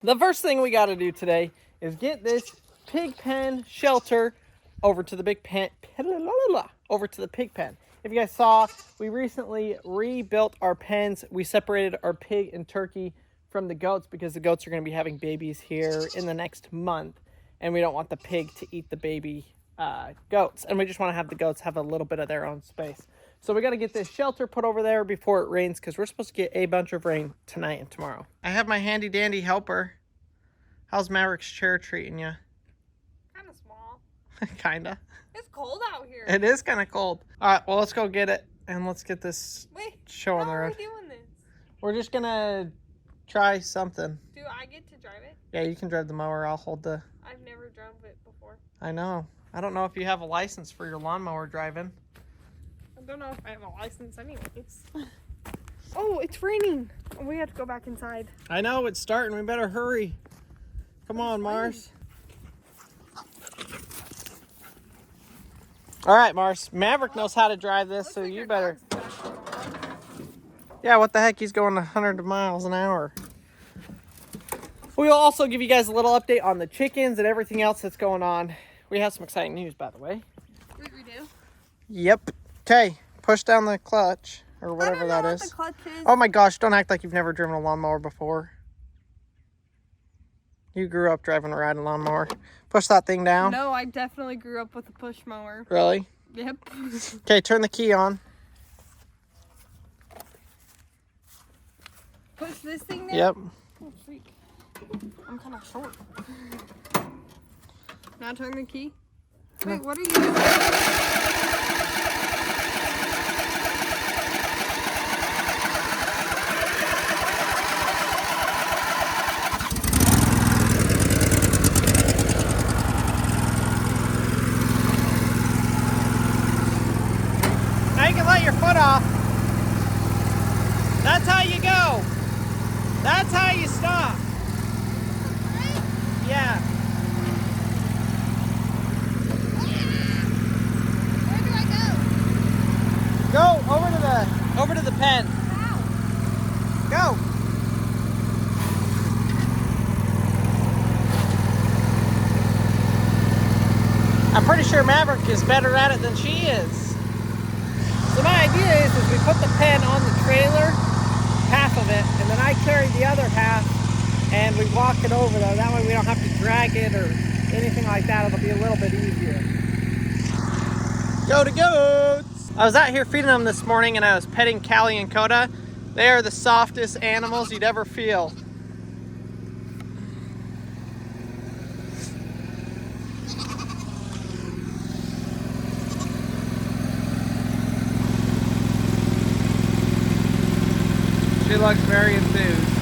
The first thing we got to do today is get this pig pen shelter over to the pig pen. If you guys saw, we recently rebuilt our pens. We separated our pig and turkey from the goats because the goats are going to be having babies here in the next month, and we don't want the pig to eat the baby goats, and we just want to have the goats have a little bit of their own space. So we got to get this shelter put over there before it rains because we're supposed to get a bunch of rain tonight and tomorrow. I have my handy dandy helper. How's Maverick's chair treating you? Kind of small. Kinda. It's cold out here. It is kind of cold. All right, well, let's go get it and let's get this show on the road. How are we doing this? We're just gonna try something. Do I get to drive it? Yeah, you can drive the mower. I'll hold the... I've never drove it before. I know. I don't know if you have a license for your lawnmower driving. I don't know if I have a license anyways. Oh, it's raining. We have to go back inside. I know, it's starting. We better hurry. Come on, Mars. All right, Mars. Maverick knows how to drive this, so you better... Yeah, what the heck? He's going 100 miles an hour. We'll also give you guys a little update on the chickens and everything else that's going on. We have some exciting news, by the way. We do? Yep. Okay, push down the clutch, or whatever that is. The clutch is. Oh my gosh, don't act like you've never driven a lawnmower before. You grew up driving a riding lawnmower. Push that thing down. No, I definitely grew up with a push mower. Really? Yep. Okay, turn the key on. Push this thing down? Yep. Oh, freak. I'm kind of short. Now turn the key. Wait, what are you doing? Now you can let your foot off. That's how you go. That's how you stop. Yeah. Where do I go? Go over to the pen. How? Go. I'm pretty sure Maverick is better at it than she is. So my idea is we put the pen on the trailer, half of it, and then I carry the other half and we walk it over there. That way we don't have to drag it or anything like that. It'll be a little bit easier. Go to goats! I was out here feeding them this morning and I was petting Callie and Coda. They are the softest animals you'd ever feel. She looks very enthused.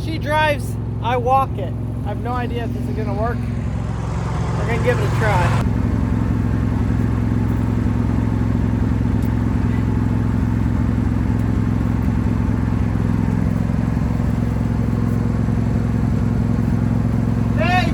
She drives, I walk it. I have no idea if this is gonna work. We're gonna give it a try. Hey!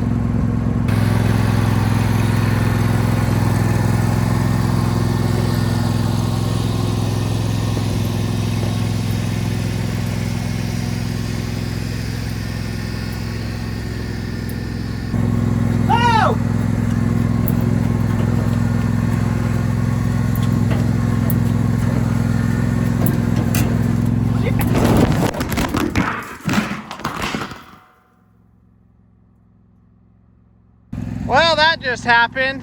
just happened.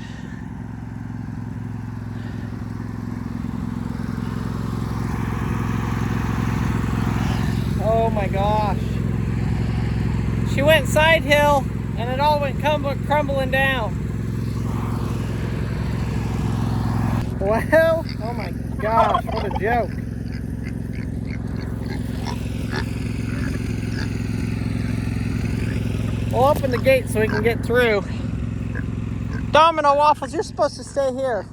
Oh my gosh. She went side hill and it all went crumbling down. Well, oh my gosh, what a joke. We'll open the gate so we can get through. Domino Waffles, you're supposed to stay here.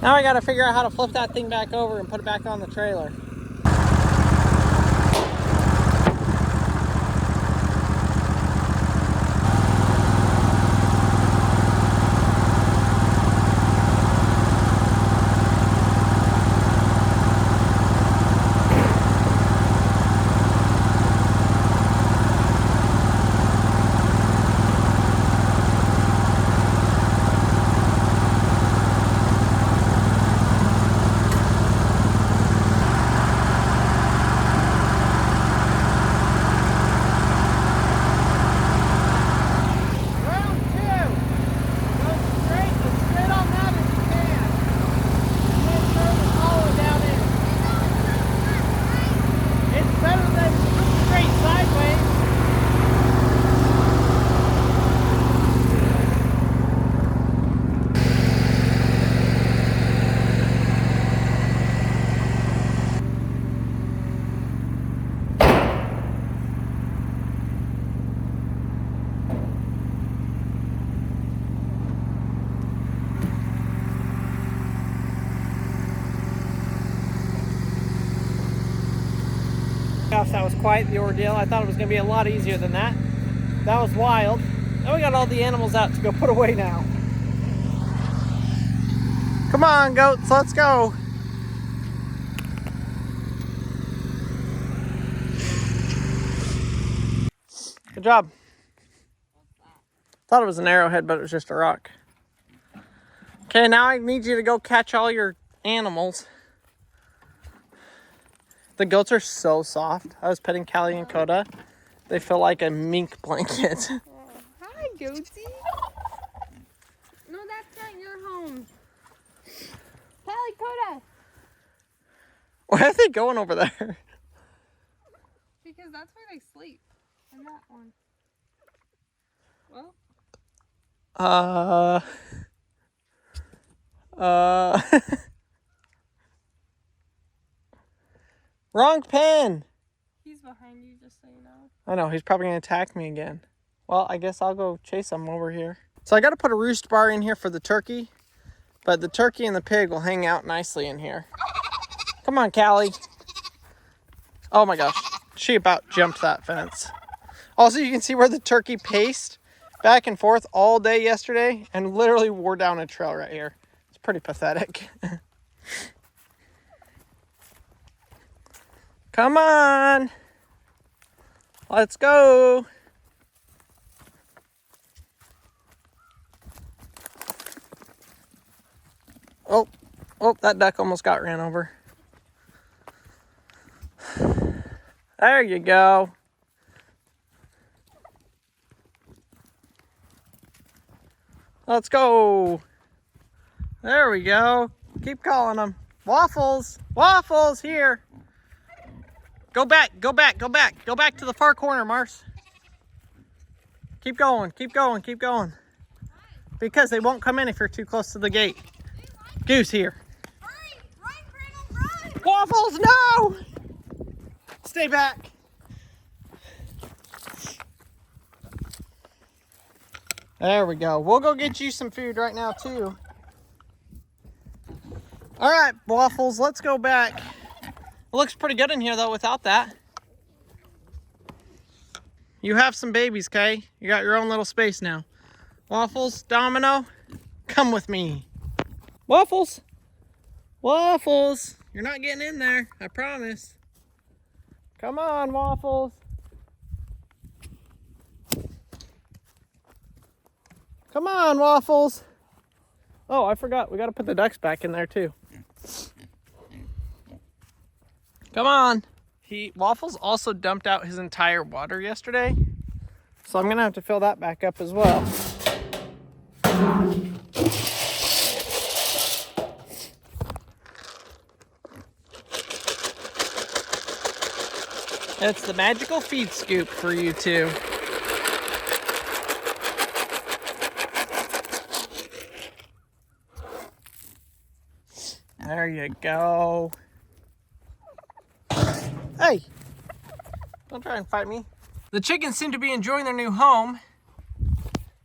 Now I gotta figure out how to flip that thing back over and put it back on the trailer. Gosh, that was quite the ordeal. I thought it was going to be a lot easier than that. That was wild. Now we got all the animals out to go put away now. Come on, goats, let's go. Good job. Thought it was an arrowhead, but it was just a rock. Okay, now I need you to go catch all your animals. The goats are so soft. I was petting Callie and Coda. They feel like a mink blanket. Oh, hi, Goatsy. No, that's not your home. Callie, Coda. Why are they going over there? Because that's where they sleep. And that one. Well. Wrong pen. He's behind you, just so you know. I know, he's probably gonna attack me again. Well, I guess I'll go chase him over here. So I gotta put a roost bar in here for the turkey, but the turkey and the pig will hang out nicely in here. Come on, Callie. Oh my gosh, she about jumped that fence. Also, you can see where the turkey paced back and forth all day yesterday and literally wore down a trail right here. It's pretty pathetic. Come on. Let's go. Oh, that duck almost got ran over. There you go. Let's go. There we go. Keep calling them. Waffles. Waffles here. Go back, go back, go back. Go back to the far corner, Mars. Keep going, keep going, keep going. Because they won't come in if you're too close to the gate. Goose here. Hurry! Run, Pringles, run! Waffles, no! Stay back. There we go. We'll go get you some food right now, too. All right, Waffles, let's go back. It looks pretty good in here, though, without that. You have some babies, Kay. You got your own little space now. Waffles, Domino, come with me. Waffles. Waffles. You're not getting in there, I promise. Come on, Waffles. Come on, Waffles. Oh, I forgot. We got to put the ducks back in there, too. Come on. Waffles also dumped out his entire water yesterday. So I'm gonna have to fill that back up as well. It's the magical feed scoop for you two. There you go. Hey, don't try and fight me. The chickens seem to be enjoying their new home.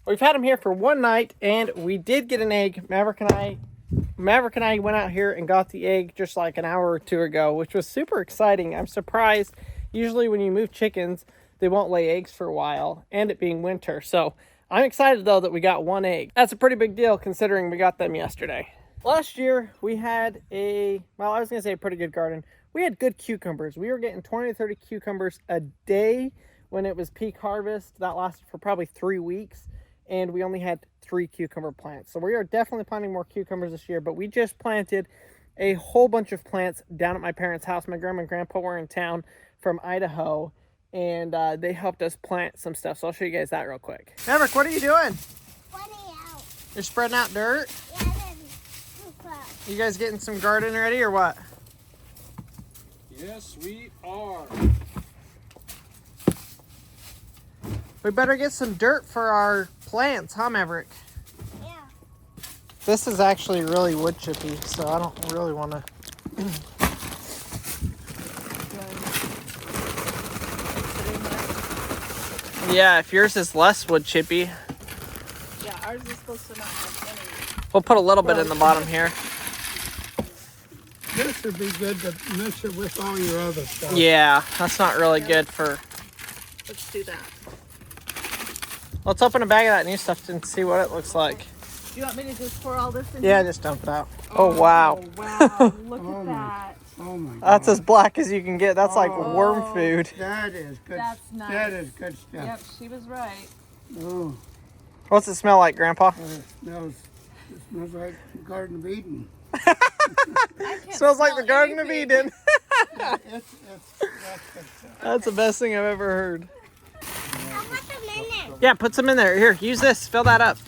We've had them here for one night, and we did get an egg. Maverick and I went out here and got the egg just like an hour or two ago, which was super exciting. I'm surprised. Usually when you move chickens, they won't lay eggs for a while, and it being winter. So I'm excited, though, that we got one egg. That's a pretty big deal considering we got them yesterday. Last year, we had I was going to say a pretty good garden. We had good cucumbers. We were getting 20 to 30 cucumbers a day when it was peak harvest. That lasted for probably 3 weeks, and we only had 3 cucumber plants. So we are definitely planting more cucumbers this year, but we just planted a whole bunch of plants down at my parents' house. My grandma and grandpa were in town from Idaho, and they helped us plant some stuff. So I'll show you guys that real quick. Maverick, what are you doing? Spreading out. You're spreading out dirt? Yeah, then poop out. You guys getting some garden ready or what? Yes, we are. We better get some dirt for our plants, huh, Maverick? Yeah. This is actually really wood chippy, so I don't really want to. Yeah, if yours is less wood chippy. Yeah, ours is supposed to not have any. We'll put a little bit in the bottom here. This would be good to mix it with all your other stuff. Yeah, that's not really good for. Let's do that. Let's open a bag of that new stuff and see what it looks like. Do you want me to just pour all this in? Yeah, just dump it out. Oh, wow. Wow, look at that. Oh my God. That's as black as you can get. That's like worm food. That is good. That's nice. That is good stuff. Yep, she was right. Oh, What's it smell like, Grandpa? it smells like the Garden of Eden. Smells like the Garden of Eden. That's good stuff. That's the best thing I've ever heard. I'll put them in there. Yeah, put some in there. Here, use this. Fill that up.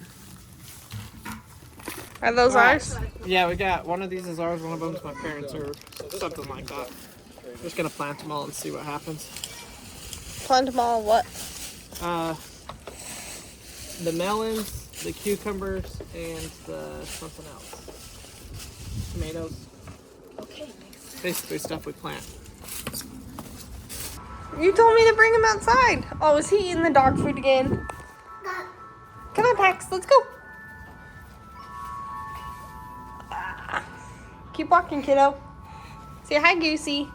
Are those ours? Yeah, we got one of these is ours, one of them's my parents, or something like that. Just gonna plant them all and see what happens. Plant them all what? The melons, the cucumbers, and the something else. Tomatoes. Okay. Basically stuff we plant. You told me to bring him outside. Oh, is he eating the dog food again? Come on, Pax. Let's go. Keep walking, kiddo. Say hi, Goosey.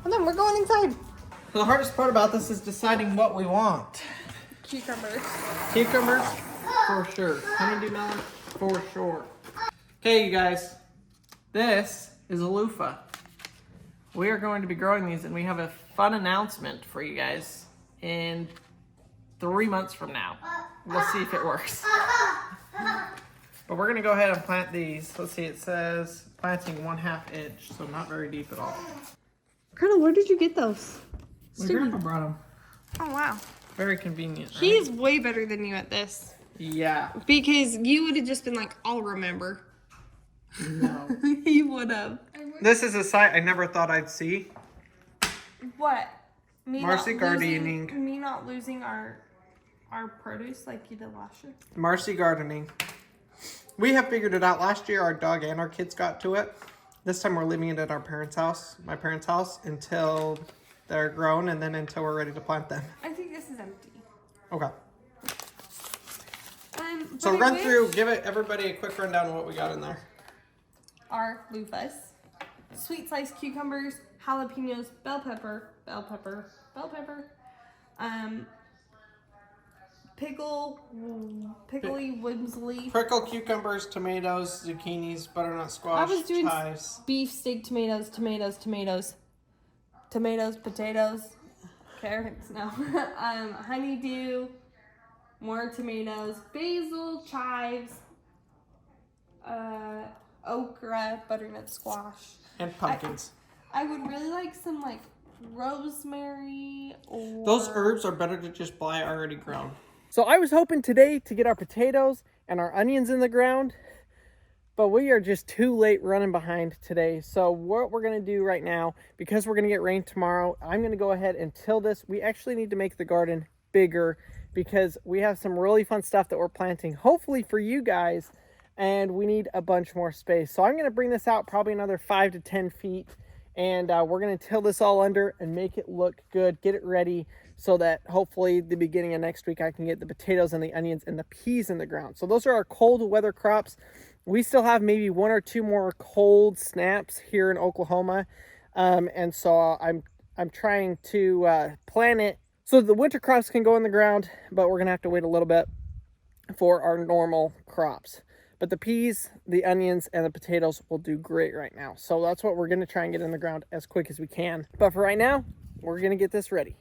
And then we're going inside. The hardest part about this is deciding what we want. Cucumbers. Cucumbers, for sure. Honeydew melon, for sure. Okay, you guys. This is a loofah. We are going to be growing these, and we have a fun announcement for you guys in 3 months from now. We'll see if it works. But we're gonna go ahead and plant these. Let's see, it says planting 1/2 inch, so not very deep at all. Colonel, where did you get those? My grandpa brought them. Oh, wow. Very convenient, right? He's way better than you at this. Yeah. Because you would have just been like, I'll remember. No. He would have. This is a site I never thought I'd see. What? Me Marcy not Gardening. losing- Me not losing our produce like you did last year. Marcy Gardening. We have figured it out. Last year, our dog and our kids got to it. This time, we're leaving it at our parents' house, my parents' house, until they're grown and then until we're ready to plant them. I think this is empty. Okay. So run through, give it everybody a quick rundown of what we got in there. Our loofahs, sweet sliced cucumbers, jalapenos, bell pepper, pickly Wimsley. Prickle cucumbers, tomatoes, zucchinis, butternut squash, I was doing chives. beef steak, tomatoes, potatoes, carrots, no. Honeydew, more tomatoes, basil, chives, okra, butternut squash. And pumpkins. I would really like some like rosemary or... Those herbs are better to just buy already grown. So I was hoping today to get our potatoes and our onions in the ground, but we are just too late running behind today. So what we're gonna do right now, because we're gonna get rain tomorrow, I'm gonna go ahead and till this. We actually need to make the garden bigger because we have some really fun stuff that we're planting, hopefully for you guys, and we need a bunch more space. So I'm gonna bring this out probably another 5 to 10 feet, and we're gonna till this all under and make it look good, get it ready, so that hopefully the beginning of next week I can get the potatoes and the onions and the peas in the ground. So those are our cold weather crops. We still have maybe 1 or 2 more cold snaps here in Oklahoma, and so I'm trying to plan it so the winter crops can go in the ground, but we're gonna have to wait a little bit for our normal crops. But the peas, the onions, and the potatoes will do great right now. So that's what we're gonna try and get in the ground as quick as we can. But for right now, we're gonna get this ready.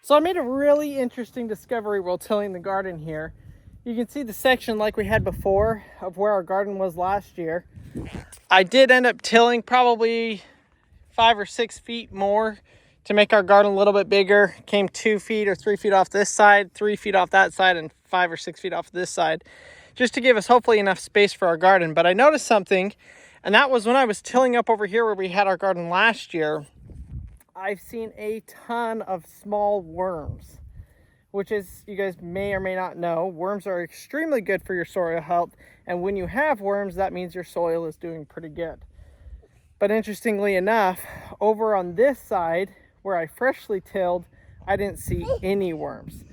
So I made a really interesting discovery while tilling the garden here. You can see the section like we had before of where our garden was last year. I did end up tilling probably 5 or 6 feet more to make our garden a little bit bigger. Came 2 feet or 3 feet off this side, 3 feet off that side, and 5 or 6 feet off this side, just to give us hopefully enough space for our garden. But I noticed something, and that was when I was tilling up over here where we had our garden last year, I've seen a ton of small worms, which is, you guys may or may not know, worms are extremely good for your soil health. And when you have worms, that means your soil is doing pretty good. But interestingly enough, over on this side where I freshly tilled, I didn't see any worms.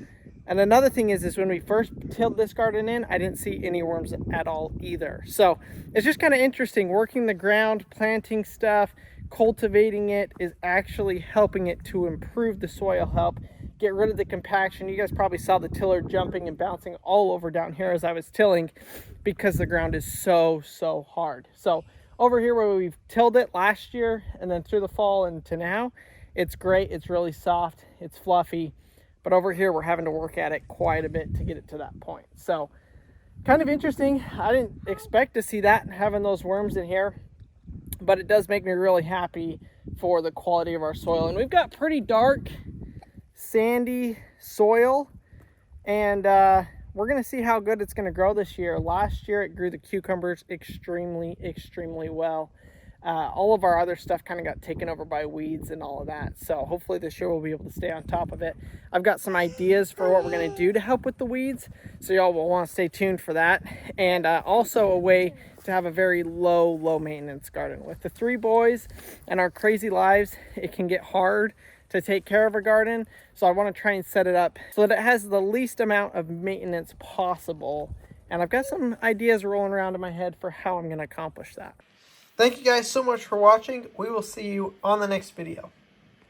And another thing is when we first tilled this garden in, I didn't see any worms at all either. So it's just kind of interesting, working the ground, planting stuff, cultivating it is actually helping it to improve the soil health, get rid of the compaction. You guys probably saw the tiller jumping and bouncing all over down here as I was tilling because the ground is so hard. So over here where we've tilled it last year and then through the fall and to now, it's great. It's really soft, it's fluffy. But over here, we're having to work at it quite a bit to get it to that point. So kind of interesting. I didn't expect to see that, having those worms in here, but it does make me really happy for the quality of our soil. And we've got pretty dark, sandy soil, and we're gonna see how good it's gonna grow this year. Last year, it grew the cucumbers extremely well. All of our other stuff kind of got taken over by weeds and all of that. So hopefully this year we'll be able to stay on top of it. I've got some ideas for what we're going to do to help with the weeds, so y'all will want to stay tuned for that. And also a way to have a very low maintenance garden. With the 3 boys and our crazy lives, it can get hard to take care of a garden. So I want to try and set it up so that it has the least amount of maintenance possible. And I've got some ideas rolling around in my head for how I'm going to accomplish that. Thank you guys so much for watching. We will see you on the next video.